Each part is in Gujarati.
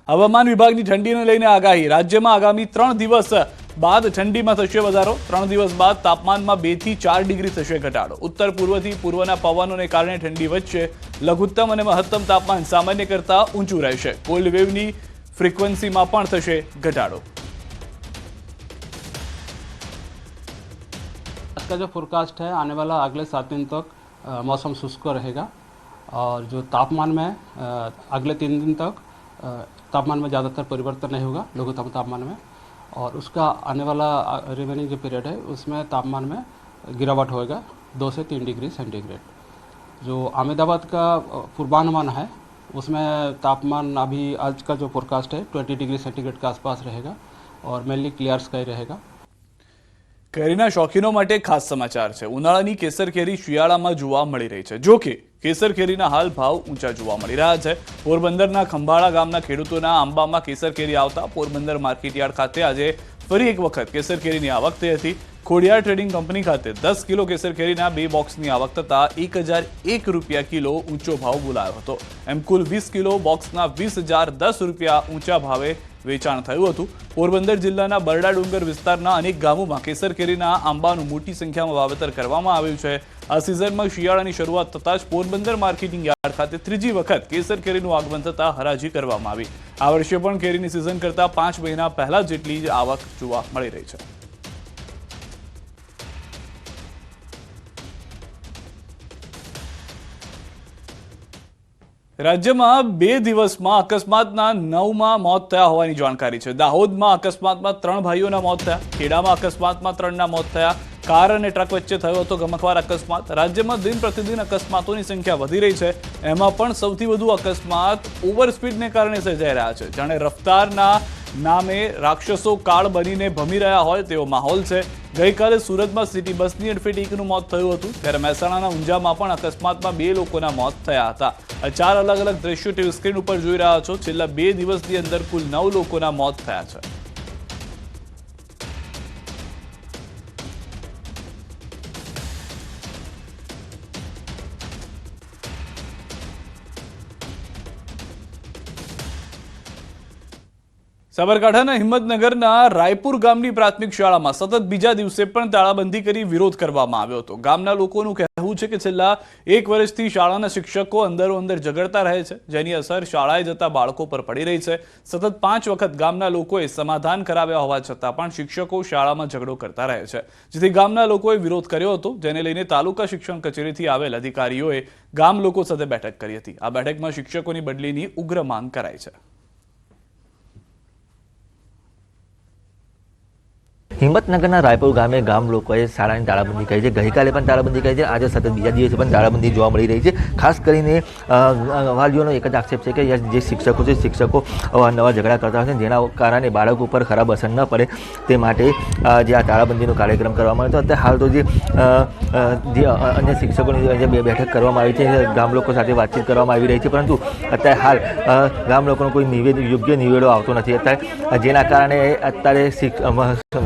હવામાન વિભાગની ઠંડીને લઈને આગાહી। રાજ્યમાં આગામી 3 દિવસ બાદ ઠંડીમાં થશે વધારો। 3 દિવસ બાદ તાપમાનમાં 2 થી 4 ડિગ્રી થશે ઘટાડો। ઉત્તર પૂર્વથી પૂર્વના પવનોને કારણે ઠંડી વધશે। લઘુત્તમ અને મહત્તમ તાપમાન સામાન્ય કરતાં ઊંચું રહેશે। કોલ્ડ વેવની ફ્રીક્વન્સીમાં પણ થશે ઘટાડો। का जो फोरकास्ट है आने वाला अगले 7 दिन तक मौसम शुष्क रहेगा और जो तापमान में अगले 3 दिन तक तापमान में ज़्यादातर परिवर्तन नहीं होगा लघुत्तम तापमान में, और उसका आने वाला रिमेनिंग जो पीरियड है उसमें तापमान में गिरावट होएगा 2 से 3 डिग्री सेंटीग्रेड। जो अहमदाबाद का पूर्वानुमान है उसमें तापमान अभी आज का जो फोरकास्ट है 20 डिग्री सेंटीग्रेड के आसपास रहेगा और मेनली क्लियर स्काई रहेगा। કેરીના શોખીનો માટે ખાસ સમાચાર છે। ઉનાળાની કેસર કેરી શિયાળામાં જોવા મળી રહી છે। જો કે કેસર કેરીના હાલ ભાવ ઊંચા જોવા મળી રહ્યા છે। પોરબંદરના ખંભાળા ગામના ખેડૂતોના આંબામાં કેસર કેરી આવતા પોરબંદર માર્કેટયાર્ડ ખાતે આજે ફરી એક વખત કેસર કેરીની આવક થઈ હતી। ખોડિયાર ટ્રેડિંગ કંપની ખાતે 10 કિલો કેસર કેરીના 2 બોક્સની આવક થતા 1001 રૂપિયા કિલો ઊંચો ભાવ બોલાયો હતો। એમ કુલ 20 કિલો બોક્સના 20,010 રૂપિયા ઊંચા ભાવે વેચાણ થયું હતું। પોરબંદર જિલ્લાના બરડા ડુંગર વિસ્તારના અનેક ગામોમાં કેસર કેરીના આંબાનું મોટી સંખ્યામાં વાવેતર કરવામાં આવ્યું છે। આ સિઝનમાં શિયાળાની શરૂઆત થતાં જ પોરબંદર માર્કેટિંગ યાર્ડ ખાતે ત્રીજી વખત કેસર કેરીનું આગમન થતાં હરાજી કરવામાં આવી। આ વર્ષે પણ કેરીની સિઝન કરતાં 5 મહિના પહેલા જેટલી જ આવક જોવા મળી રહી છે। રાજ્યમાં 2 દિવસમાં અકસ્માતના 9માં મોત થયા હોવાની જાણકારી છે। દાહોદમાં અકસ્માતમાં 3 ભાઈઓના મોત થયા। ખેડામાં અકસ્માતમાં 3ના મોત થયા। કાર અને ટ્રક વચ્ચે થયો હતો ગમખ્વાર અકસ્માત। રાજ્યમાં દિન પ્રતિદિન અકસ્માતોની સંખ્યા વધી રહી છે। એમાં પણ સૌથી વધુ અકસ્માત ઓવર સ્પીડને કારણે સર્જાઈ રહ્યા છે। જાણે રફતારના નામે રાક્ષસો કાળ બનીને ભમી રહ્યા હોય તેવો માહોલ છે। ગઈકાલે સુરતમાં સિટી બસની અડફેટે એકનું મોત થયું હતું, ત્યારે મહેસાણાના ઊંઝામાં પણ અકસ્માતમાં 2 લોકોના મોત થયા હતા। 4 અલગ અલગ દ્રશ્યો ટીવી સ્ક્રીન ઉપર જોઈ રહ્યા છો। છેલ્લા 2 દિવસની અંદર કુલ 9 લોકોના મોત થયા છે। સાબરકાંઠાના હિંમતનગરના રાયપુર ગામની પ્રાથમિક શાળામાં સતત બીજા દિવસે પણ તાળાબંધી કરી વિરોધ કરવામાં આવ્યો હતો। ગામના લોકોનું કહેવું છે કે છેલ્લા 1 વર્ષથી શાળાના શિક્ષકો અંદરોઅંદર ઝઘડતા રહે છે, જેની અસર શાળાએ જતા બાળકો પર પડી રહી છે। સતત 5 વખત ગામના લોકોએ સમાધાન કરાવ્યા હોવા છતાં પણ શિક્ષકો શાળામાં ઝઘડો કરતા રહે છે, જેથી ગામના લોકોએ વિરોધ કર્યો હતો, જેને લઈને તાલુકા શિક્ષણ કચેરીથી આવેલ અધિકારીઓએ ગામ લોકો સાથે બેઠક કરી હતી। આ બેઠકમાં શિક્ષકોની બદલીની ઉગ્ર માંગ કરાઈ છે। હિંમતનગરના રાયપુર ગામે ગામ લોકોએ શાળાની તાળાબંધી કરી છે। ગઈકાલે પણ તાળાબંધી કરી છે, આજે સતત બીજા દિવસે પણ તાળાબંધી જોવા મળી રહી છે। ખાસ કરીને વાલીઓનો એક જ આક્ષેપ છે કે જે શિક્ષકો છે, શિક્ષકો અવારનવાર ઝઘડા કરતા હોય છે, જેના કારણે બાળકો ઉપર ખરાબ અસર ન પડે તે માટે જે આ તાળાબંધીનો કાર્યક્રમ કરવામાં આવ્યો હતો। અત્યારે હાલ તો જે અન્ય શિક્ષકોની જે બેઠક કરવામાં આવી છે, ગામ લોકો સાથે વાતચીત કરવામાં આવી રહી છે, પરંતુ અત્યારે હાલ ગામ લોકોનો કોઈ યોગ્ય નિવેડો આવતો નથી। અત્યારે જેના કારણે અત્યારે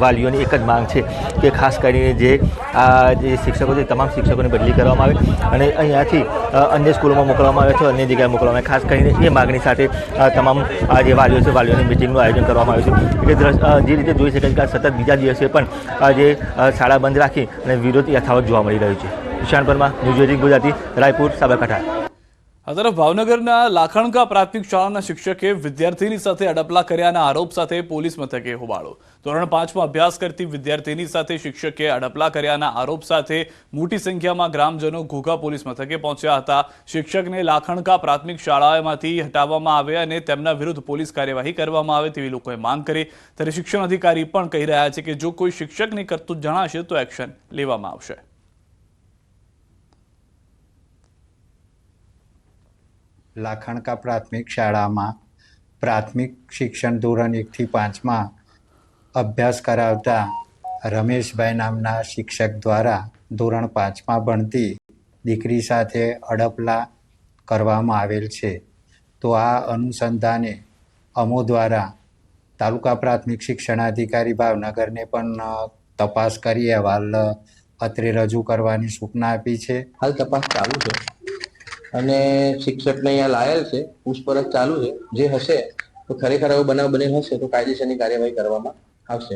વાલીઓની એક જ માંગ છે કે ખાસ કરીને જે શિક્ષકો છે તમામ શિક્ષકોની બદલી કરવામાં આવે અને અહીંયાથી અન્ય સ્કૂલોમાં મોકલવામાં આવે છે, અન્ય જગ્યાએ મોકલવામાં આવે। ખાસ કરીને એ માગણી સાથે તમામ જે વાલીઓ છે વાલીઓની મિટિંગનું આયોજન કરવામાં આવ્યું છે। જે રીતે જોઈ શકાય કે સતત બીજા દિવસે પણ જે શાળા બંધ રાખી અને વિરોધ યથાવત જોવા મળી રહ્યું છે। ઈશાન પરમાર, ન્યૂઝ 18 ગુજરાતી, રાયપુર, સાબરકાંઠા। આ તરફ ભાવનગરના લાખણકા પ્રાથમિક શાળાના શિક્ષકે વિદ્યાર્થીની સાથે અડપલા કર્યાના આરોપ સાથે પોલીસ મથકે હોબાળો। ધોરણ 5માં અભ્યાસ કરતી વિદ્યાર્થીની સાથે શિક્ષકે અડપલા કર્યાના આરોપ સાથે મોટી સંખ્યામાં ગ્રામજનો ઘોઘા પોલીસ મથકે પહોંચ્યા હતા। શિક્ષકને લાખણકા પ્રાથમિક શાળામાંથી હટાવવામાં આવે અને તેમના વિરુદ્ધ પોલીસ કાર્યવાહી કરવામાં આવે તેવી લોકોએ માંગ કરી। ત્યારે શિક્ષણ અધિકારી પણ કહી રહ્યા છે કે જો કોઈ શિક્ષકની કરતૂત જણાશે તો એક્શન લેવામાં આવશે। લાખણકા પ્રાથમિક શાળામાં પ્રાથમિક શિક્ષણ ધોરણ 1 થી 5માં અભ્યાસ કરાવતા રમેશભાઈ નામના શિક્ષક દ્વારા ધોરણ 5માં ભણતી દીકરી સાથે અડપલા કરવામાં આવેલ છે। તો આ અનુસંધાને અમો દ્વારા તાલુકા પ્રાથમિક શિક્ષણાધિકારી ભાવનગરને પણ તપાસ કરી અહેવાલ અત્રે રજૂ કરવાની સૂચના આપી છે। હાલ તપાસ ચાલુ છે અને શિક્ષકને અહીંયા લાયેલ છે, પૂછપરછ ચાલુ છે। જે હશે તો ખરેખર એવો બનાવ બનેલ હશે તો કાયદેસરની કાર્યવાહી કરવામાં આવશે.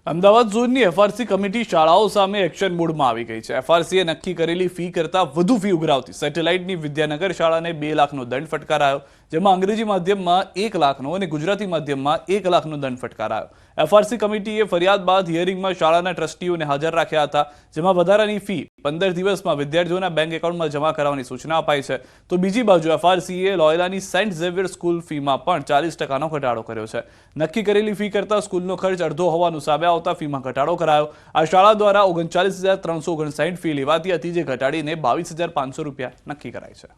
અમદાવાદ ઝોનની એફઆરસી કમિટી શાળાઓ સામે એક્શન મોડમાં આવી ગઈ છે. એફઆરસીએ નક્કી કરેલી ફી કરતાં વધુ ફી ઉઘરાવતી સેટેલાઇટની વિદ્યાનગર શાળાને 2 લાખનો દંડ ફટકારાયો, જેમાં અંગ્રેજી માધ્યમમાં 1 લાખનો અને ગુજરાતી માધ્યમમાં 1 લાખનો દંડ ફટકારાયો. એફઆરસી કમિટીએ ફરિયાદ બાદ હિયરિંગમાં શાળાના ટ્રસ્ટીઓને હાજર રાખ્યા હતા, જેમાં વધારાની ફી 15 દિવસમાં વિદ્યાર્થીઓના બેંક એકાઉન્ટમાં જમા કરાવવાની સૂચના અપાઈ છે. તો બીજી બાજુ એફઆરસીએ લોયલાની સેન્ટ ઝેવિયર સ્કૂલ ફીમાં પણ 40% ઘટાડો કર્યો છે. નક્કી કરેલી ફી કરતાં સ્કૂલનો ખર્ચ અડધો હોવાનું સામે આવતા ફીમાં ઘટાડો કરાયો. આ શાળા દ્વારા 39,359 ફી લેવાતી હતી, જે ઘટાડીને 22,500 રૂપિયા નક્કી કરાઈ છે.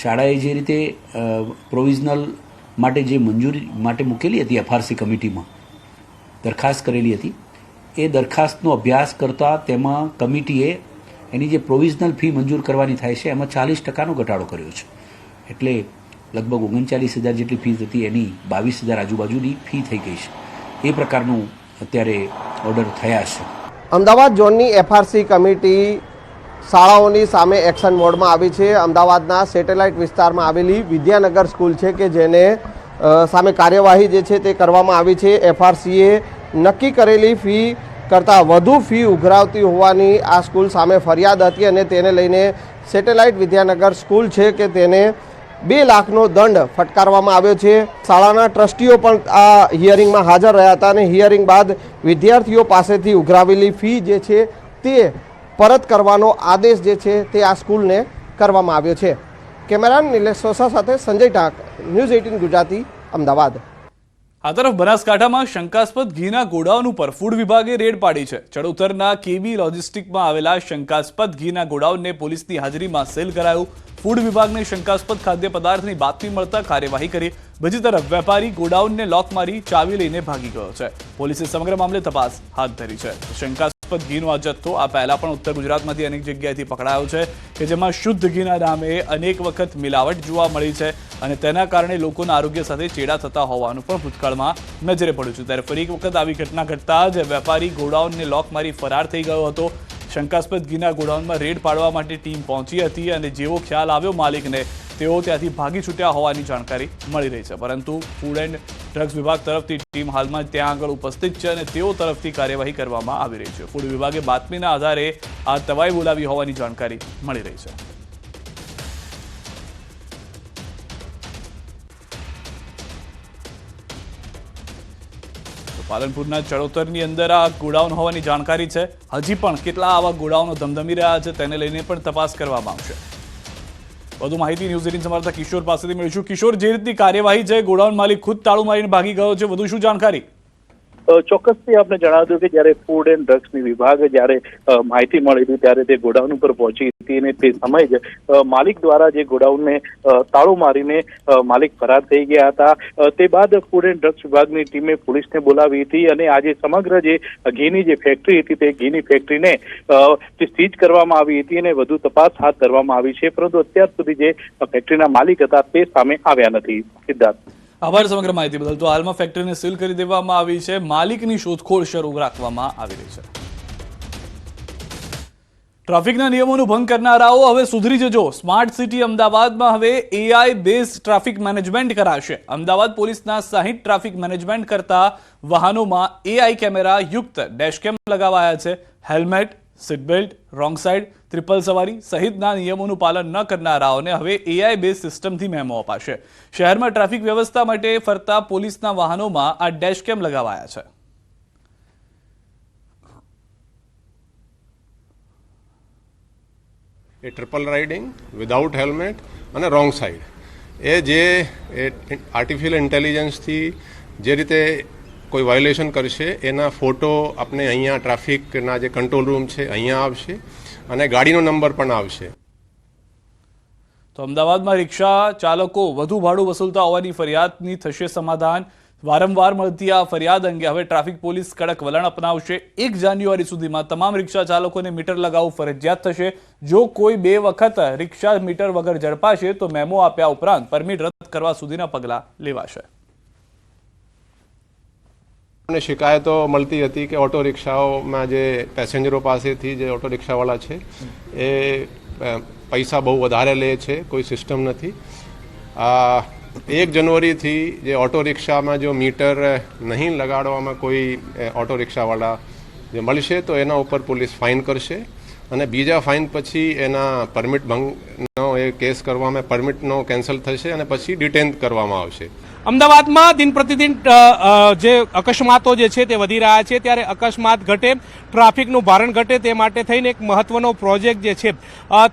શાળાએ જે રીતે પ્રોવિઝનલ માટે જે મંજૂરી માટે મૂકેલી હતી એફઆરસી કમિટીમાં દરખાસ્ત કરેલી હતી, એ દરખાસ્તનો અભ્યાસ કરતાં તેમાં કમિટીએ એની જે પ્રોવિઝનલ ફી મંજૂર કરવાની થાય છે એમાં 40%નો ઘટાડો કર્યો છે. એટલે લગભગ 39,000 જેટલી ફી હતી એની 22,000 આજુબાજુની ફી થઈ ગઈ છે. એ પ્રકારનું અત્યારે ઓર્ડર થયા છે. અમદાવાદ ઝોનની એફઆરસી કમિટી શાળાઓની સામે એક્શન મોડમાં આવી છે. અમદાવાદના સેટેલાઇટ વિસ્તારમાં આવેલી વિદ્યાનગર સ્કૂલ છે કે જેને સામે કાર્યવાહી જે છે તે કરવામાં આવી છે. એફઆરસીએ નક્કી કરેલી ફી કરતાં વધુ ફી ઉઘરાવતી હોવાની આ સ્કૂલ સામે ફરિયાદ હતી અને તેને લઈને સેટેલાઇટ વિદ્યાનગર સ્કૂલ છે કે તેને 2 લાખનો દંડ ફટકારવામાં આવ્યો છે. શાળાના ટ્રસ્ટીઓ પણ આ હિયરિંગમાં હાજર રહ્યા હતા અને હિયરિંગ બાદ વિદ્યાર્થીઓ પાસેથી ઉઘરાવેલી ફી જે છે તે પરત કરવાનો આદેશ જે છે તે આ સ્કૂલને કરવામાં આવ્યો છે. કેમેરામેન નિલેશ સોસા સાથે સંજય ટાંક, ન્યૂઝ 18 ગુજરાતી, અમદાવાદ. આ તરફ બનાસકાંઠામાં શંકાસ્પદ ઘીના ગોડાઉન ઉપર ફૂડ વિભાગે રેડ પાડી છે. ચડોતરના કેબી લોજિસ્ટિકમાં આવેલા શંકાસ્પદ ઘીના ગોડાઉનને પોલીસની હાજરીમાં સીલ કરાયું. ફૂડ વિભાગને શંકાસ્પદ ખાદ્ય પદાર્થની બાતમી મળતા કાર્યવાહી કરી. બીજી તરફ વેપારી ગોડાઉનને લોક મારી ચાવી લઈને ભાગી ગયો છે. પોલીસે સમગ્ર મામલે તપાસ હાથ ધરી છે. શંકાસ્પદ ઘીનો આ જથ્થો આ પહેલા પણ ઉત્તર ગુજરાતમાંથી અનેક જગ્યાએથી પકડાયો છે કે જેમાં શુદ્ધ ઘીના નામે અનેક વખત મિલાવટ જોવા મળી છે અને તેના કારણે લોકોના આરોગ્ય સાથે ચેડા થતા હોવાનું પણ ભૂતકાળમાં નજરે પડ્યું છે. ત્યારે ફરી એક વખત આવી ઘટના ઘટતા જ વેપારી ગોડાઉનને લોક મારી ફરાર થઈ ગયો હતો. શંકાસ્પદ ઘીના ગોડાઉનમાં રેડ પાડવા માટે ટીમ પહોંચી હતી અને જેવો ખ્યાલ આવ્યો માલિકને, તેઓ ત્યાંથી ભાગી છૂટ્યા હોવાની જાણકારી મળી રહી છે. પરંતુ ફૂડ એન્ડ ડ્રગ્સ વિભાગ તરફથી ટીમ હાલમાં ત્યાં આગળ ઉપસ્થિત છે અને તેઓ તરફથી કાર્યવાહી કરવામાં આવી રહી છે. ફૂડ વિભાગે બાતમીના આધારે આ તવાઈ બોલાવી હોવાની જાણકારી મળી રહી છે. પાલનપુરના ચડોતરની અંદર આ ગોડાઉન હોવાની જાણકારી છે. હજી પણ કેટલા આવા ગોડાઉનો ધમધમી રહ્યા છે તેને લઈને પણ તપાસ કરવામાં આવશે. વધુ માહિતી ન્યૂઝ 18 સંવાદદાતા કિશોર પાસેથી મેળવીશું. કિશોર, જે રીતની કાર્યવાહી છે, ગોડાઉન માલિક ખુદ તાળું મારીને ભાગી ગયો છે, વધુ શું જાણકારી? ચોક્કસથી આપણે જણાવ્યું કે જ્યારે ફૂડ એન્ડ ડ્રગ્સની વિભાગ જ્યારે માહિતી મળી હતી ત્યારે તે ગોડાઉન ઉપર પહોંચી હતી અને તે સમયે જ માલિક દ્વારા જે ગોડાઉનને તાળું મારીને માલિક ફરાર થઈ ગયા હતા. તે બાદ ફૂડ એન્ડ ડ્રગ્સ વિભાગની ટીમે પોલીસને બોલાવી હતી અને આજે સમગ્ર જે ઘીની જે ફેક્ટરી હતી તે ઘીની ફેક્ટરીને સીઝ કરવામાં આવી હતી અને વધુ તપાસ હાથ ધરવામાં આવી છે. પરંતુ અત્યાર સુધી જે ફેક્ટરીના માલિક હતા તે સામે આવ્યા નથી. સિદ્ધાર્થ, આભાર સમગ્ર માહિતી બદલ. તો હાલમાં ફેક્ટરીને સીલ કરી દેવામાં આવી છે. માલિકની શોધખોળ શરૂ રાખવામાં આવી રહી છે. ટ્રાફિકના નિયમોનો ભંગ કરનારાઓ હવે સુધરી જજો. સ્માર્ટ સિટી અમદાવાદમાં હવે AI બેઝ ટ્રાફિક મેનેજમેન્ટ કરાશે. અમદાવાદ પોલીસના 60 ટ્રાફિક મેનેજમેન્ટ કરતા વાહનોમાં AI કેમેરા યુક્ત ડેશકેમ લગાવાયા છે. Helmet, seat belt, wrong side, triple સવારી સહિતના નિયમોનું પાલન ન કરનારાઓને હવે AI બેઝ સિસ્ટમથી મેમો અપાશે. શહેરમાં ટ્રાફિક વ્યવસ્થા માટે ફરતા પોલીસના વાહનોમાં આ ડેશકેમ લગાવાયા છે. એ ટ્રિપલ રાઇડિંગ વિધાઉટ હેલ્મેટ અને રોંગ સાઇડ એ જે આર્ટિફિશિયલ ઇન્ટેલિજન્સથી જે રીતે કોઈ વાયોલેશન કરશે એના ફોટો આપણે અહીંયા ટ્રાફિકના જે કંટ્રોલ રૂમ છે અહીંયા આવશે અને ગાડીનો નંબર પણ આવશે. તો અમદાવાદમાં રિક્ષા ચાલકો વધુ ભાડું વસૂલતા હોવાની ફરિયાદની થશે સમાધાન. વારંવાર મળતી આ ફરિયાદ અંગે હવે ટ્રાફિક પોલીસ કડક વલણ અપનાવશે. 1 જાન્યુઆરી સુધીમાં તમામ રિક્ષા ચાલકોને મીટર લગાવવું ફરજિયાત થશે. જો કોઈ 2 વખત રિક્ષા મીટર વગર ઝડપાશે તો મેમો આપ્યા ઉપરાંત પરમિટ રદ કરવા સુધીના પગલાં લેવાશે. મને શિકાયતો મળતી હતી કે ઓટો રિક્ષાઓમાં જે પેસેન્જરો પાસેથી જે ઓટો રિક્ષાવાળા છે એ પૈસા બહુ વધારે લે છે, કોઈ સિસ્ટમ નથી. 1 જનવરીથી જે ઓટો રિક્ષામાં જો મીટર નહીં લગાડવામાં કોઈ ઓટો રિક્ષાવાળા જે મળશે તો એના ઉપર પોલીસ ફાઇન કરશે અને બીજા ફાઇન પછી એના પરમિટ ભંગનો એ કેસ કરવામાં, પરમિટનો કેન્સલ થશે અને પછી ડિટેન કરવામાં આવશે. અમદાવાદમાં દિન પ્રતિદિન જે અકસ્માતો જે છે તે વધી રહ્યા છે, ત્યારે અકસ્માત ઘટે, ટ્રાફિકનું ભારણ ઘટે તે માટે થઈને એક મહત્વનો પ્રોજેક્ટ જે છે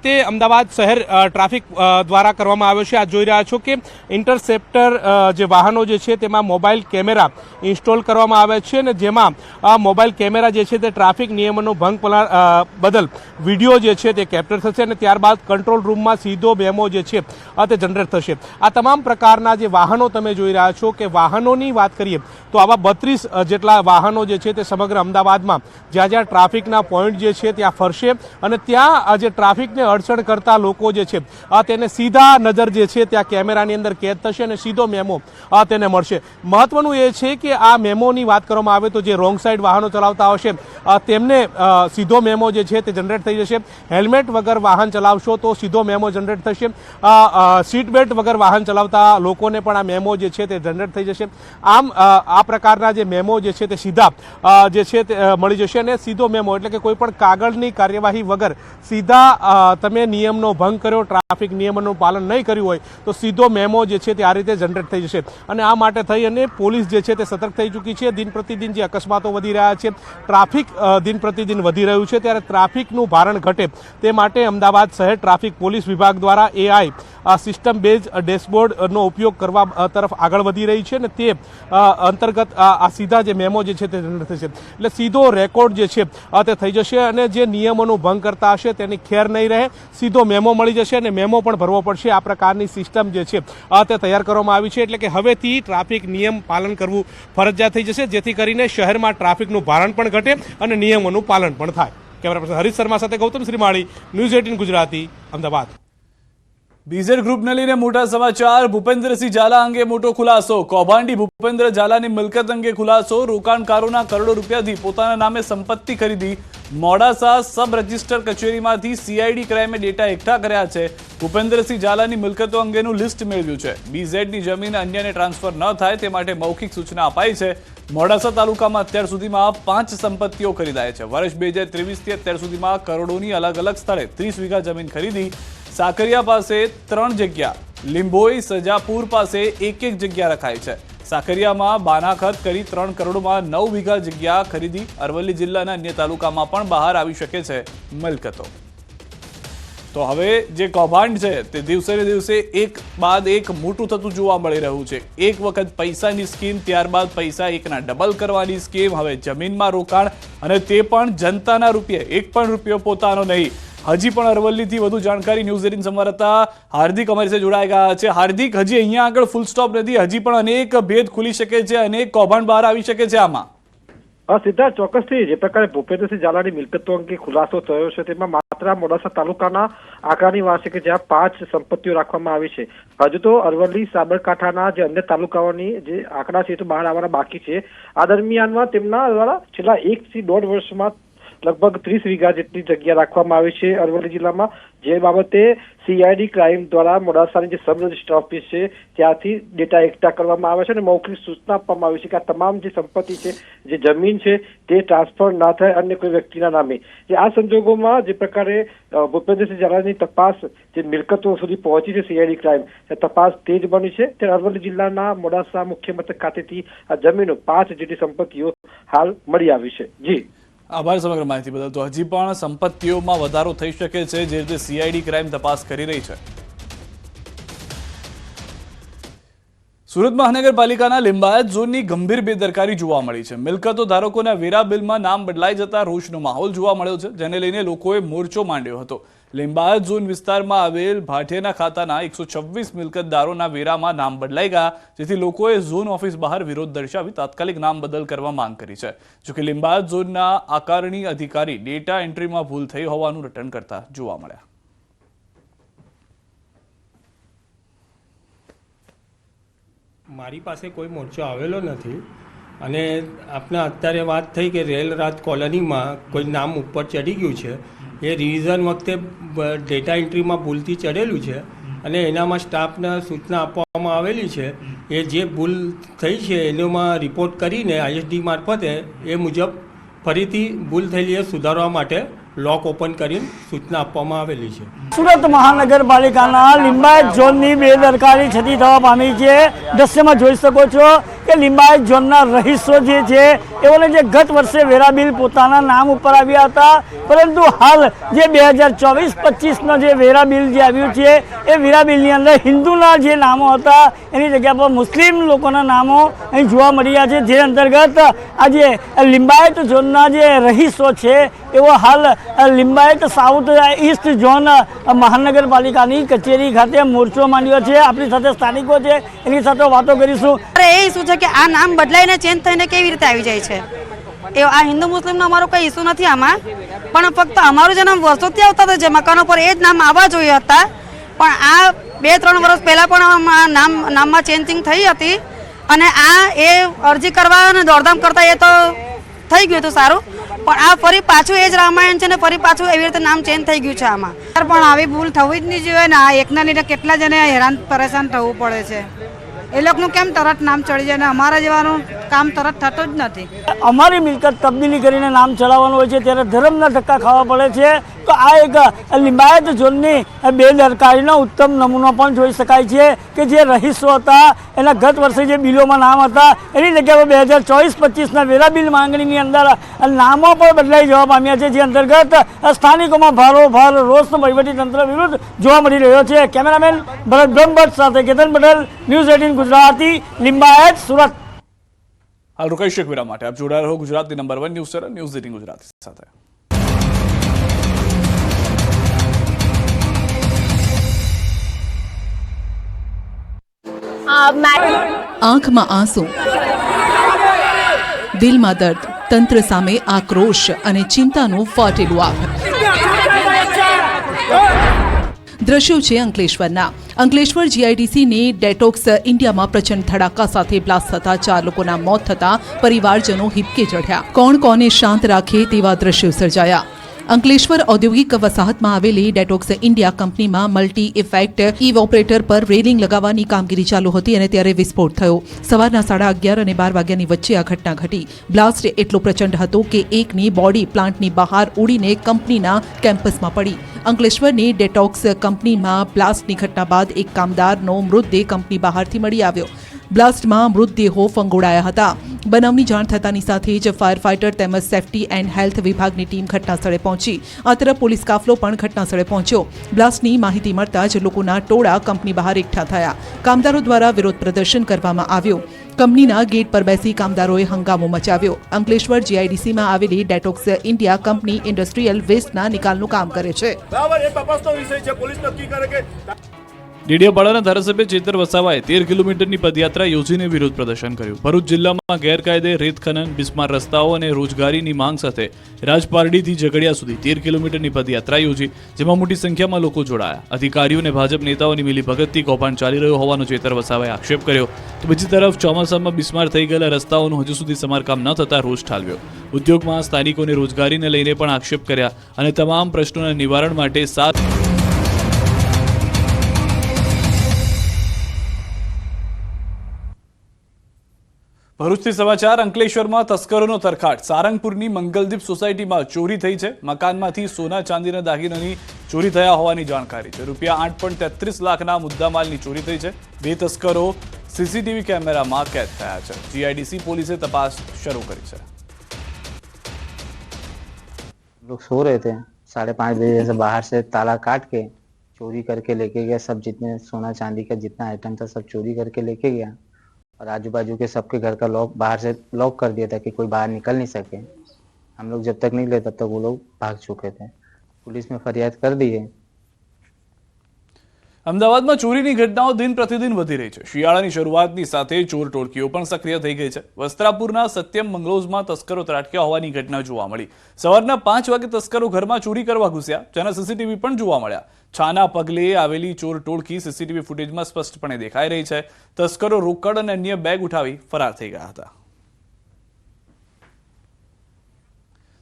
તે અમદાવાદ શહેર ટ્રાફિક દ્વારા કરવામાં આવ્યો છે. આ જોઈ રહ્યા છો કે ઇન્ટરસેપ્ટર જે વાહનો જે છે તેમાં મોબાઈલ કેમેરા ઇન્સ્ટોલ કરવામાં આવે છે અને જેમાં મોબાઈલ કેમેરા જે છે તે ટ્રાફિક નિયમોનો ભંગ બદલ વિડીયો જે છે તે કેપ્ચર થશે અને ત્યારબાદ કંટ્રોલ રૂમમાં સીધો મેમો જે છે તે જનરેટ થશે. આ તમામ પ્રકારના જે વાહનો તમે જોઈ રહ્યા છો કે વાહનોની વાત કરીએ તો આવા 32 જેટલા વાહનો જે છે તે સમગ્ર અમદાવાદમાં જ્યાં જ્યાં ટ્રાફિકના પોઈન્ટ જે છે ત્યાં ફરશે અને ત્યાં જે ટ્રાફિકને અડચણ કરતા લોકો જે છે તેને સીધા નજર જે છે ત્યાં કેમેરાની અંદર કેદ થશે અને સીધો મેમો તેને મળશે. મહત્વનું એ છે કે આ મેમોની વાત કરવામાં આવે તો જે રોંગ સાઈડ વાહનો ચલાવતા હશે તેમને સીધો મેમો જે છે તે જનરેટ થઈ જશે. હેલ્મેટ વગર વાહન ચલાવશો તો સીધો મેમો જનરેટ થશે. સીટ બેલ્ટ વગર વાહન ચલાવતા લોકોને પણ આ મેમો જે છે તે જનરેટ થઈ જશે. આમ આ પ્રકારના જે મેમો જે છે તે સીધા જે છે તે મળી જશે અને સીધો મેમો એટલે કે કોઈ પણ કાગળની કાર્યવાહી વગર સીધા તમે નિયમનો ભંગ કર્યો, ટ્રાફિક નિયમોનું પાલન નહીં કર્યું હોય તો સીધો મેમો જે છે તે આ રીતે જનરેટ થઈ જશે. અને આ માટે થઈ અને પોલીસ જે છે તે સતર્ક થઈ ચૂકી છે. દિન પ્રતિદિન જે અકસ્માતો વધી રહ્યા છે, ટ્રાફિક દિન પ્રતિદિન વધી રહ્યું છે, ત્યારે ટ્રાફિકનું ભારણ ઘટે તે માટે અમદાવાદ શહેર ટ્રાફિક પોલીસ વિભાગ દ્વારા AI સિસ્ટમ બેઝ ડેશબોર્ડનો ઉપયોગ કરવા તરફ આગળ વધી રહી છે અને તે અંતર્ગત આ સીધા જે મેમો જે છે તે જનરેટ થશે એટલે સીધો રેકોર્ડ જે છે તે થઈ જશે અને જે નિયમોનું ભંગ કરતા હશે તેની ખેર નહીં રહે, સીધો મેમો મળી જશે અને મેમો પણ ભરવો પડશે. આ પ્રકારની સિસ્ટમ જે છે તે તૈયાર કરવામાં આવી છે એટલે કે હવેથી ટ્રાફિક નિયમ પાલન કરવું ફરજિયાત થઈ જશે, જેથી કરીને શહેરમાં ટ્રાફિકનું ભારણ પણ ઘટે અને નિયમોનું પાલન પણ થાય. કેમેરા પર્સન હરીશ શર્મા સાથે ગૌતમ શ્રીમાળી, ન્યૂઝ 18 ગુજરાતી, અમદાવાદ. બીઝેડ ગ્રુપને લઈને મોટા સમાચાર. ભૂપેન્દ્રસિંહ ઝાલા અંગે મોટો ખુલાસો. કૌભાંડી ભૂપેન્દ્ર ઝાલાની મિલકત અંગે ખુલાસો. રોકાણકારોના કરોડો રૂપિયાથી પોતાના નામે સંપત્તિ ખરીદી. મોડાસા સબ રજિસ્ટર કચેરીમાંથી CID ક્રાઇમે ડેટા એકઠા કર્યા છે. ભૂપેન્દ્રસિંહ ઝાલાની મિલકતો અંગેનું લિસ્ટ મેળવ્યું છે. બીઝેડની જમીન અન્યને ટ્રાન્સફર ન થાય તે માટે મૌખિક સૂચના અપાઈ છે. મોડાસા તાલુકામાં અત્યાર સુધીમાં 5 સંપત્તિઓ ખરીદાય છે. વર્ષ 2023થી અત્યાર સુધીમાં કરોડોની અલગ અલગ સ્થળે 30 વીઘા જમીન ખરીદી. સાકરિયા પાસે 3 જગ્યા, લીંબોઈ સજાપુર પાસે 1 જગ્યા રખાઈ છે. સાકરિયામાં બાનાખત કરી 3 કરોડમાં 9 વીઘા જગ્યા ખરીદી. અરવલ્લી જિલ્લાના અન્ય તાલુકામાં પણ બહાર આવી શકે છે મિલકતો. તો હવે જે કૌભાંડ છે તે દિવસે ને દિવસે એક બાદ એક મોટું થતું જોવા મળી રહ્યું છે. એક વખત પૈસાની સ્કીમ, ત્યારબાદ પૈસા એકના ડબલ કરવાની સ્કીમ, હવે જમીનમાં રોકાણ અને તે પણ જનતાના રૂપિયે. એક પણ રૂપિયો પોતાનો નહીં. હજી પણ અરવલ્લીથી વધુ જાણકારી ન્યૂઝ 18 સંવાદદાતા હાર્દિક અમારી સાથે જોડાઈ ગયા છે. હાર્દિક, હજી અહીંયા આગળ ફૂલ સ્ટોપ નથી, હજી પણ અનેક ભેદ ખુલી શકે છે, અનેક કૌભાંડ બહાર આવી શકે છે આમાં. સિદ્ધાર્થ, ચોક્કસથી જે પ્રકારે ભૂપેન્દ્રસિંહ ઝાલાની મિલકતો અંગે ખુલાસો થયો છે તેમાં માત્ર મોડાસા તાલુકાના આંકડાની વાત છે કે જ્યાં 5 સંપત્તિઓ રાખવામાં આવી છે. હજુ તો અરવલ્લી, સાબરકાંઠાના જે અન્ય તાલુકાઓની જે આંકડા છે તે બહાર આવવાના બાકી છે. આ દરમિયાનમાં તેમના દ્વારા છેલ્લા 1 થી 1.5 વર્ષમાં લગભગ 30 વીઘા જેટલી જગ્યા રાખવામાં આવી છે અરવલ્લી જિલ્લામાં, જે બાબતે CID ક્રાઇમ દ્વારા મોડાસાની જે સબ રજિસ્ટર ઓફિસ છે ત્યાંથી ડેટા એકઠા કરવામાં આવે છે અને મૌખિક સૂચના આપવામાં આવી છે કે આ તમામ જે સંપત્તિ છે, જે જમીન છે તે ટ્રાન્સફર ના થાય અન્ય કોઈ વ્યક્તિના નામે. આ સંજોગોમાં જે પ્રકારે ભૂપેન્દ્રસિંહ ઝાલાની તપાસ જે મિલકતો સુધી પહોંચી છે CID ક્રાઇમ, તપાસ તેજ બની છે. ત્યારે અરવલ્લી જિલ્લાના મોડાસા મુખ્ય મથક ખાતેથી આ જમીનો 5 જેટલી સંપત્તિઓ હાલ મળી આવી છે. જી આભાર સમગ્ર માહિતી બદલ. તો હજી પણ સંપત્તિઓમાં વધારો થઈ શકે છે, જે રીતે CID ક્રાઇમ તપાસ કરી રહી છે. સુરત મહાનગરપાલિકાના લિંબાયત ઝોનની ગંભીર બેદરકારી જોવા મળી છે. મિલકતો ધારકોના વેરા બિલમાં નામ બદલાઈ જતા રોષનો માહોલ જોવા મળ્યો છે, જેને લઈને લોકોએ મોરચો માંડ્યો હતો. લિંબાયત ઝોન વિસ્તારમાં આવેલ ભાટિયાના ખાતાના 126 મિલકતદારોના વેરામાં નામ બદલાઈ ગયા, જેથી લોકોએ ઝોન ઓફિસ બહાર વિરોધ દર્શાવી તાત્કાલિક નામ બદલ કરવા માંગ કરી છે. જોકે લિંબાયત ઝોનના આકારણી અધિકારી ડેટા એન્ટ્રીમાં ભૂલ થઈ હોવાનું રિટર્ન કરતા જોવા મળ્યા. મારી પાસે કોઈ મોરચો આવેલો નથી. અને આપણે અત્યારે વાત થઈ કે રેલરાજ કોલોનીમાં કોઈ નામ ઉપર ચડી ગયું છે, એ રિવિઝન વખતે ડેટા એન્ટ્રીમાં ભૂલથી ચડેલું છે અને એનામાં સ્ટાફને સૂચના આપવામાં આવેલી છે. એ જે ભૂલ થઈ છે એનોમાં રિપોર્ટ કરીને ISD મારફતે એ મુજબ ફરીથી ભૂલ થયેલી એ સુધારવા માટે લોક ઓપન કરીને સૂચના આપવામાં આવેલી છે. સુરત મહાનગરપાલિકાના લિંબાયત ઝોનની બેદરકારી છતી થવા પામી છે. દ્રશ્યમાં જોઈ શકો છો કે લિંબાયત ઝોનના રહીશો જે છે એઓને જે ગત વર્ષે વેરા બિલ પોતાના નામ ઉપર આવ્યા હતા, પરંતુ હાલ જે 2024-25નો જે વેરા બિલ જે આવ્યું છે એ વેરા બિલની અંદર હિન્દુના જે નામો હતા એની જગ્યા પર મુસ્લિમ લોકોના નામો અહીં જોવા મળી રહ્યા છે. જે અંતર્ગત આજે લિંબાયત ઝોનના જે રહીશો છે એવો હાલ લિંબાયત સાઉથ ઈસ્ટ ઝોન મહાનગરપાલિકાની કચેરી ખાતે મોરચો માંડ્યો છે. આપણી સાથે સ્થાનિકો છે, એની સાથે વાતો કરીશું. એ ઇસ્યુ છે કે આ નામ બદલાઈને ચેન્જ થઈને કેવી રીતે આવી જાય છે? એ આ હિન્દુ મુસ્લિમનો અમારો કોઈ ઇસ્યુ નથી આમાં, પણ ફક્ત અમારું જે નામ વર્ષોથી આવતા હતા જે મકાનો પર એ જ નામ આવવા જોઈએ હતા, પણ આ 2-3 વર્ષ પહેલાં પણ નામમાં ચેન્જિંગ થઈ હતી અને આ એ અરજી કરવા અને દોડધામ કરતા એ તો થઈ ગયું હતું સારું, પણ આ ફરી પાછું એ જ રામાયણ છે ને ફરી પાછું એવી રીતે નામ ચેન્જ થઈ ગયું છે આમાં. પણ આવી ભૂલ થવી જ નહીં જોઈએ ને. આ એકના લીધે કેટલા જણે હેરાન પરેશાન થવું પડે છે. એ લોકોનું કેમ તરત નામ ચડી જાય ને અમારા જેવાનું કામ તરત થતું જ નથી. અમારી મિલકત તબદીલી કરીને નામ ચડાવવાનું હોય છે ત્યારે ધર્મના ધક્કા ખાવા પડે છે. તો આ એક લિંબાયત ઝોનની બેદરકારીનો ઉત્તમ નમૂનો પણ જોઈ શકાય છે કે જે રહીશો હતા એના ગત વર્ષે જે બિલોમાં નામ હતા એની જગ્યાએ 2024-25ના વેરા બિલ માંગણીની અંદર નામો પણ બદલાઈ જવા પામ્યા છે. જે અંતર્ગત સ્થાનિકોમાં ભારોભાર રોષ વહીવટીતંત્ર વિરુદ્ધ જોવા મળી રહ્યો છે. કેમેરામેન ભરત બ્રહ્મભટ્ટ સાથે કેતન પટેલ, ન્યૂઝ 18 ગુજરાતી, લિંબાયત, સુરત. હાલ રોકાઈ વિરામ માટે આપ જોડાયા રહો ગુજરાતની number 1 news channel news 18 Gujarati સાથે. આંખમાં આંસુ, દિલમાં દર્દ, તંત્ર સામે આક્રોશ અને ચિંતાનું ફાટેલું આગ. દ્રશ્યો છે અંકલેશ્વરના. અંકલેશ્વર GIDCની ડેટોક્સ ઇન્ડિયામાં પ્રચંડ ધડાકા સાથે બ્લાસ્ટ થતા 4 લોકોના મોત થતા પરિવારજનો હિબકે ચઢ્યા. કોણ કોને શાંત રાખે તેવા દ્રશ્યો સર્જાયા. અંકલેશ્વર ઔદ્યોગિક વસાહતમાં આવેલી ડેટોક્સ ઇન્ડિયા કંપનીમાં મલ્ટી ઇફેક્ટ ઇવોપરેટર પર રેલિંગ લગાવવાની કામગીરી ચાલુ હતી અને ત્યારે વિસ્ફોટ થયો. સવારના 11:30 અને 12 વાગ્યાની વચ્ચે આ ઘટના ઘટી. બ્લાસ્ટ એટલો પ્રચંડ હતો કે એકની બોડી પ્લાન્ટની બહાર ઉડીને કંપનીના કેમ્પસમાં પડી. અંકલેશ્વરની ડેટોક્સ કંપનીમાં બ્લાસ્ટની ઘટના બાદ એક કામદારનો મૃતદેહ કંપની બહારથી મળી આવ્યો. બ્લાસ્ટમાં મૃતદેહો ફંગોળાયા હતા. બનાવની જાણ થતાની સાથે જ ફાયર ફાઇટર તેમજ સેફટી એન્ડ હેલ્થ વિભાગની ટીમ ઘટનાસ્થળે પહોંચી. આ તરફ પોલીસ કાફલો પણ ઘટનાસ્થળે પહોંચ્યો. બ્લાસ્ટની માહિતી મળતા જ લોકોના ટોળા કંપની બહાર એકઠા થયા. કામદારો દ્વારા વિરોધ પ્રદર્શન કરવામાં આવ્યો. કંપનીના ગેટ પર બેસી કામદારોએ હંગામો મચાવ્યો. અંકલેશ્વર GIDCમાં આવેલી ડેટોક્સ ઇન્ડિયા કંપની ઇન્ડસ્ટ્રીયલ વેસ્ટના નિકાલનું કામ કરે છે. ડેડિયાપાડાના ધારાસભ્ય ચેતર વસાવાએ 13 કિલોમીટરની પદયાત્રા યોજીને વિરોધ પ્રદર્શન કર્યું. ભરૂચ જિલ્લામાં ગેરકાયદે રેત ખનન, બિસ્માર રસ્તાઓ અને રોજગારીની માંગ સાથે રાજપારડીથી ઝઘડિયા સુધી 13 કિલોમીટરની પદયાત્રા યોજી, જેમાં મોટી સંખ્યામાં લોકો જોડાયા. અધિકારીઓ અને ભાજપ નેતાઓની મિલીભગતથી કૌભાંડ ચાલી રહ્યો હોવાનો ચેતર વસાવાએ આક્ષેપ કર્યો. તો બીજી તરફ ચોમાસામાં બિસ્માર થઈ ગયેલા રસ્તાઓનું હજુ સુધી સમારકામ ન થતા રોષ ઠાલવ્યો. ઉદ્યોગમાં સ્થાનિકોને રોજગારીને લઈને પણ આક્ષેપ કર્યા અને તમામ પ્રશ્નોના નિવારણ માટે ભરૂચથી સમાચાર. અંકલેશ્વરમાં તસ્કરોનો તરખાટ. સારંગપુરની મંગલદીપ સોસાયટીમાં ચોરી થઈ છે. મકાનમાંથી સોના ચાંદીના દાગીનાની ચોરી થયા હોવાની જાણકારી છે. રૂપિયા 8.33 લાખના મુદ્દામાલની ચોરી થઈ છે. 2 તસ્કરો CCTV कैमरा कैद થયા છે. GIDC પોલીસે તપાસ શરૂ કરી છે. लोग सो रहे थे, 5:30 बजे से बाहर से ताला काट के चोरी करके लेके गया. सब जितने सोना चांदी का जितना आइटम था सब चोरी करके लेके गया और आजू बाजू के सबके घर का लॉक बाहर से लॉक कर दिया था कि कोई बाहर निकल नहीं सके. हम लोग जब तक निकले तब तक वो लोग भाग चुके थे. पुलिस में फरियाद कर दी है. અમદાવાદમાં ચોરીની ઘટનાઓ દિન પ્રતિદિન વધી રહી છે. શિયાળાની શરૂઆતની સાથે ચોર ટોળકીઓ પણ સક્રિય થઈ ગઈ છે. વસ્ત્રાપુરના સત્યમ મંગલોઝમાં તસ્કરો ત્રાટક્યા હોવાની ઘટના જોવા મળી. સવારના 5 વાગે તસ્કરો ઘરમાં ચોરી કરવા ઘૂસ્યા, જેના CCTV પણ જોવા મળ્યા. છાના પગલે આવેલી ચોર ટોળકી CCTV ફૂટેજમાં સ્પષ્ટપણે દેખાઈ રહી છે. તસ્કરો રોકડ અને અન્ય બેગ ઉઠાવી ફરાર થઈ ગયા હતા.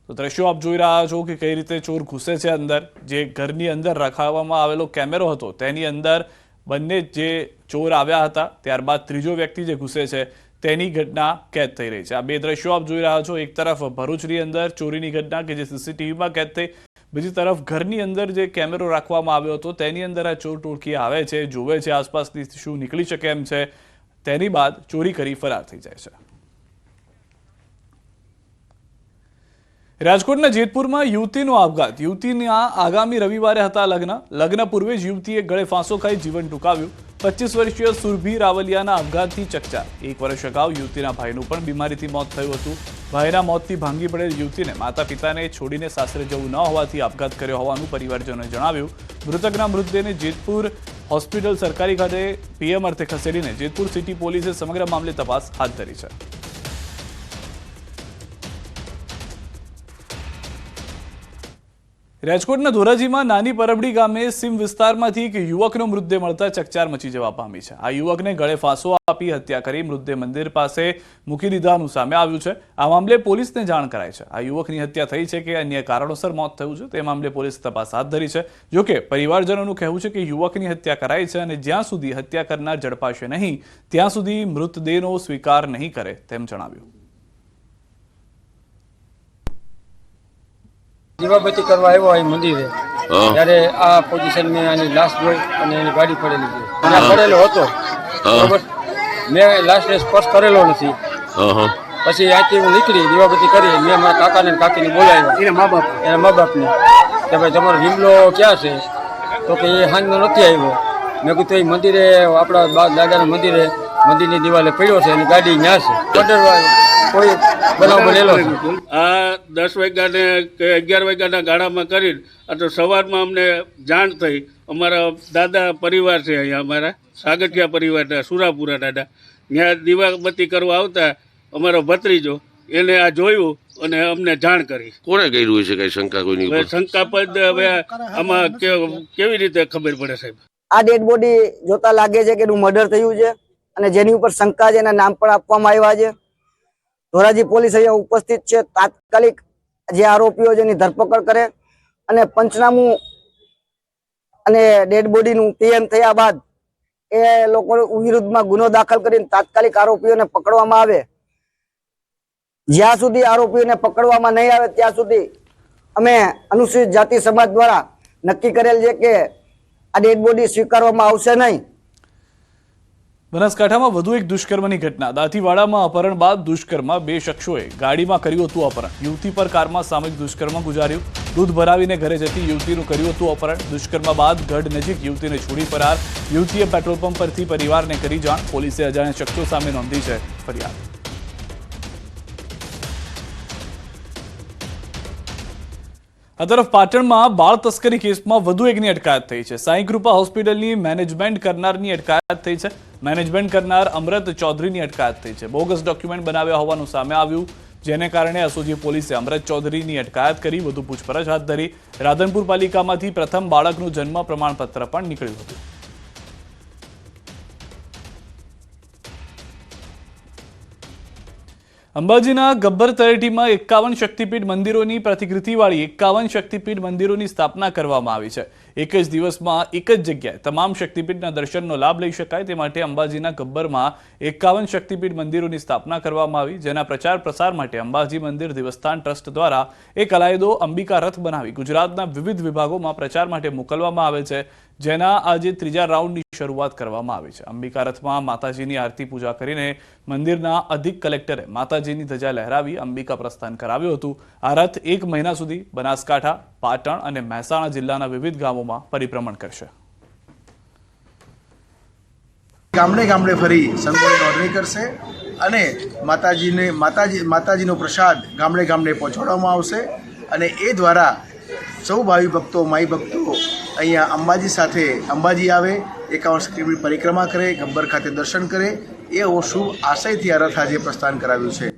તો દ્રશ્યો આપ જોઈ રહ્યા છો કે કઈ રીતે ચોર ઘૂસે છે અંદર. જે ઘરની અંદર રખાવવામાં આવેલો કેમેરો હતો તેની અંદર બંને જે ચોર આવ્યા હતા, ત્યારબાદ ત્રીજો વ્યક્તિ જે ઘૂસે છે તેની ઘટના કેદ થઈ રહી છે. આ બે દ્રશ્યો આપ જોઈ રહ્યા છો. એક તરફ ભરૂચની અંદર ચોરીની ઘટના કે જે સીસીટીવીમાં કેદ થઈ, બીજી તરફ ઘરની અંદર જે કેમેરો રાખવામાં આવ્યો હતો તેની અંદર આ ચોર ટોળકી આવે છે, જોવે છે આસપાસથી શું નીકળી શકે એમ છે, તેની બાદ ચોરી કરી ફરાર થઈ જાય છે. રાજકોટના જેતપુરમાં યુવતીનો આપઘાત. યુવતીના આગામી રવિવારે હતા લગ્ન પૂર્વે જ યુવતીએ ગળે ફાંસો ખાઈ જીવન ટૂંકાવ્યું. 25 વર્ષીય સુરભી રાવલિયાના આપઘાતથી ચકચાર. 1 વર્ષ અગાઉ યુવતીના ભાઈનું પણ બીમારીથી મોત થયું હતું. ભાઈના મોતથી ભાંગી પડેલ યુવતીને માતા પિતાને છોડીને સાસરે જવું ન હોવાથી આપઘાત કર્યો હોવાનું પરિવારજનોએ જણાવ્યું. મૃતકના મૃતદેહને જેતપુર હોસ્પિટલ સરકારી ખાતે પીએમ અર્થે ખસેડીને જેતપુર સિટી પોલીસે સમગ્ર મામલે તપાસ હાથ ધરી છે. રાજકોટના ધોરાજીમાં નાની પરબડી ગામે સીમ વિસ્તારમાંથી એક યુવકનો મૃતદેહ મળતા ચકચાર મચી જવા પામી છે. આ યુવકને ગળે ફાંસો આપી હત્યા કરી મૃતદેહ મંદિર પાસે મૂકી દીધાનું સામે આવ્યું છે. આ મામલે પોલીસને જાણ કરાઈ છે. આ યુવકની હત્યા થઈ છે કે અન્ય કારણોસર મોત થયું છે તે મામલે પોલીસે તપાસ હાથ ધરી છે. જોકે પરિવારજનોનું કહેવું છે કે યુવકની હત્યા કરાઈ છે અને જ્યાં સુધી હત્યા કરનાર ઝડપાશે નહીં ત્યાં સુધી મૃતદેહનો સ્વીકાર નહીં કરે તેમ જણાવ્યું. દીવાબત્તી કરવા આવ્યો અહીં મંદિરે, ત્યારે આ પોઝિશન મેં આની લાશ જોઈ અને એની ગાડી પડેલી છે. અને પડેલો હતો બરોબર, મેં લાશને સ્પર્શ કરેલો નથી. પછી આથી હું નીકળી દીવાબત્તી કરી, મેં મારા કાકાને કાકીને બોલાવ્યા, એના મા બાપને કે ભાઈ તમારો હિમલો ક્યાં છે? તો કે એ હાંજનો નથી આવ્યો. મેં કીધું એ મંદિરે આપણા દાદાના મંદિરની દિવાલે પડ્યો છે, એની ગાડી ત્યાં છે. કોઈ બનાવ બનેલો આ 10 વાગ્યાને કે 11 વાગ્યાના ગાળામાં કરીને આ તો સવારમાં અમને જાણ થઈ. અમારા દાદા પરિવાર છે અહીંયા, અમારા સાગઠિયા પરિવારના સુરાપુરા દાદા, ત્યાં દીવાબત્તી કરવા આવતા અમારો ભત્રીજો એને આ જોયું અને અમને જાણ કરી. કોણે કર્યું છે કઈ શંકા કોઈની? શંકાસ્પદ હવે આમાં કેવી રીતે ખબર પડે સાહેબ? આ ડેડ બોડી જોતા લાગે છે કે એનું મર્ડર થયું છે અને જેની ઉપર શંકા છે એના નામ પણ આપવામાં આવ્યા છે. ધોરાજી પોલીસ અહીંયા ઉપસ્થિત છે. તાત્કાલિક જે આરોપીઓ છે એની ધરપકડ કરે અને પંચનામું અને ડેડ બોડીનું પીએમ થયા બાદ એ લોકો વિરુદ્ધમાં ગુનો દાખલ કરીને તાત્કાલિક આરોપીઓને પકડવામાં આવે. જ્યાં સુધી આરોપીઓને પકડવામાં નહીં આવે ત્યાં સુધી અમે અનુસૂચિત જાતિ સમાજ દ્વારા નક્કી કરેલ છે કે આ ડેડ બોડી સ્વીકારવામાં આવશે નહીં. બનાસકાંઠામાં વધુ એક દુષ્કર્મની ઘટના. દાંતીવાડામાં અપહરણ બાદ દુષ્કર્મમાં 2 શખ્સોએ ગાડીમાં કર્યું હતું અપહરણ. યુવતી પર કારમાં સામૂહિક દુષ્કર્મ ગુજાર્યું. દૂધ ભરાવીને ઘરે જતી યુવતીનું કર્યું હતું અપહરણ. દુષ્કર્મ બાદ ગઢ નજીક યુવતીને છોડી ફરાર. યુવતીએ પેટ્રોલ પંપ પરથી પરિવારને કરી જાણ. પોલીસે અજાણ્યા શખ્સો સામે નોંધી છે ફરિયાદ. આ તરફ પાટણમાં બાળ તસ્કરી કેસમાં વધુ એકની અટકાયત થઈ છે. સાંઈ કૃપા હોસ્પિટલની મેનેજમેન્ટ કરનારની અટકાયત થઈ છે. મેનેજમેન્ટ કરનાર અમરત ચૌધરીની અટકાયત થઈ છે. બોગસ ડોક્યુમેન્ટ બનાવ્યા હોવાનું સામે આવ્યું, જેને કારણે એસઓજી પોલીસે અમરત ચૌધરીની અટકાયત કરી વધુ પૂછપરછ હાથ ધરી. રાધનપુર પાલિકામાંથી પ્રથમ બાળકનું જન્મ પ્રમાણપત્ર પણ નીકળ્યું હતું. અંબાજીના ગબ્બર તળેટીમાં 51 શક્તિપીઠ મંદિરોની પ્રતિકૃતિવાળી 51 શક્તિપીઠ મંદિરોની સ્થાપના કરવામાં આવી છે. એક જ દિવસમાં એક જ જગ્યાએ તમામ શક્તિપીઠના દર્શનનો લાભ લઈ શકાય તે માટે અંબાજીના ગબ્બરમાં 51 શક્તિપીઠ મંદિરોની સ્થાપના કરવામાં આવી, જેના પ્રચાર પ્રસાર માટે અંબાજી મંદિર દેવસ્થાન ટ્રસ્ટ દ્વારા એક અલાયદો અંબિકા રથ બનાવી ગુજરાતના વિવિધ વિભાગોમાં પ્રચાર માટે મોકલવામાં આવે છે, જેના આજે 3જા રાઉન્ડની શરૂઆત કરવામાં આવી છે. અંબિકા રથમાં માતાજીની આરતી પૂજા કરીને મંદિરના અધિક કલેક્ટરે માતાજીની ધજા લહેરાવી અંબિકા પ્રસ્થાન કરાવ્યું હતું. આ રથ 1 મહિના સુધી બનાસકાંઠા, પાટણ અને મહેસાણા જિલ્લાના વિવિધ ગામોમાં પરિભ્રમણ કરશે. ગામડે ગામડે ફરી સંતોની નોંધણી કરશે અને માતાજીનો પ્રસાદ ગામડે ગામડે પહોંચાડવામાં આવશે અને એ દ્વારા સૌ ભાવિ ભક્તો, માઈ ભક્તો અહીંયા અંબાજી સાથે અંબાજી આવે, 51 શક્તિપીઠ પરિક્રમા કરે, ગબ્બર ખાતે દર્શન કરે, એવો શુભ આશયથી આ રથ આજે પ્રસ્થાન કરાવ્યું છે.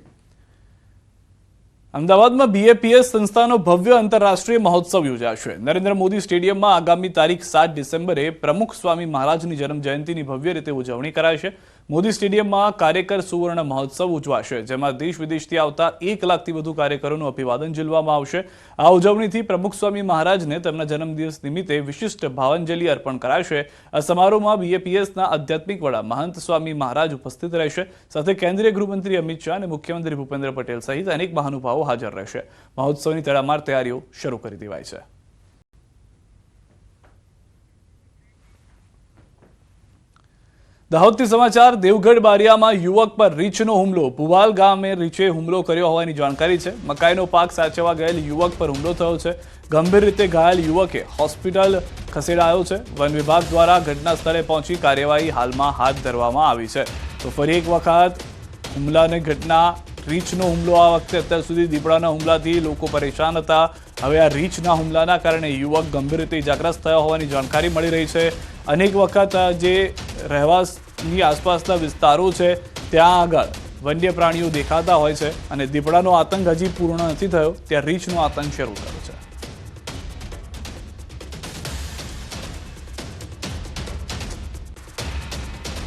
અમદાવાદમાં બીએપીએસ સંસ્થાનો ભવ્ય આંતરરાષ્ટ્રીય મહોત્સવ યોજાશે. નરેન્દ્ર મોદી સ્ટેડિયમમાં આગામી તારીખ 7 ડિસેમ્બરે પ્રમુખ સ્વામી મહારાજની જન્મ જયંતિની ભવ્ય રીતે ઉજવણી કરાશે. મોદી સ્ટેડિયમમાં કાર્યકર સુવર્ણ મહોત્સવ ઉજવાશે, જેમાં દેશ વિદેશથી આવતા 1 લાખથી વધુ કાર્યકરોનું અભિવાદન ઝીલવામાં આવશે। આ ઉજવણીથી પ્રમુખ સ્વામી મહારાજને તેમના જન્મદિવસ નિમિત્તે વિશિષ્ટ ભાવાંજલિ અર્પણ કરાશે। આ સમારોહમાં BAPSના આધ્યાત્મિક વડા મહંત સ્વામી મહારાજ ઉપસ્થિત રહેશે, સાથે કેન્દ્રીય ગૃહમંત્રી અમિત શાહ અને મુખ્યમંત્રી ભૂપેન્દ્ર પટેલ સહિત અનેક મહાનુભાવો હાજર રહેશે। મહોત્સવની તડામાર તૈયારીઓ શરૂ કરી દેવાઈ છે। દાહોદથી સમાચાર। દેવગઢ બારિયામાં યુવક પર રીંછનો હુમલો। ભુવાલ ગામે રીંછે હુમલો કર્યો હોવાની જાણકારી છે। મકાઈનો પાક સાચવવા ગયેલ યુવક પર હુમલો થયો છે। ગંભીર રીતે ઘાયલ યુવકે હોસ્પિટલ ખસેડાયો છે। વન વિભાગ દ્વારા ઘટના સ્થળે પહોંચી કાર્યવાહી હાલમાં હાથ ધરવામાં આવી છે। તો ફરી એક વખત હુમલાની ઘટના, રીંછનો હુમલો। આ વખતે અત્યાર સુધી દીપડાના હુમલાથી લોકો પરેશાન હતા। હવે આ રીંછના હુમલાના કારણે યુવક ગંભીર રીતે ઇજાગ્રસ્ત થયો હોવાની જાણકારી મળી રહી છે। અનેક વખત જે રહેવાસની આસપાસના વિસ્તારો છે ત્યાં આગળ વન્ય પ્રાણીઓ દેખાતા હોય છે અને દીપડાનો આતંક હજી પૂર્ણ નથી થયો, ત્યાં રીંછનો આતંક શરૂ થયો છે।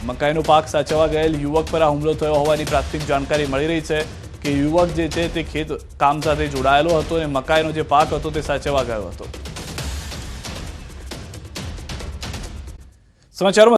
મકાઈનો પાક સાચવવા ગયેલ યુવક પર આ હુમલો થયો હોવાની પ્રાથમિક જાણકારી મળી રહી છે કે યુવક જે છે તે ખેત કામ સાથે જોડાયેલો હતો અને મકાઈનો જે પાક હતો તે સાચવવા ગયો હતો। સમાચારોમાં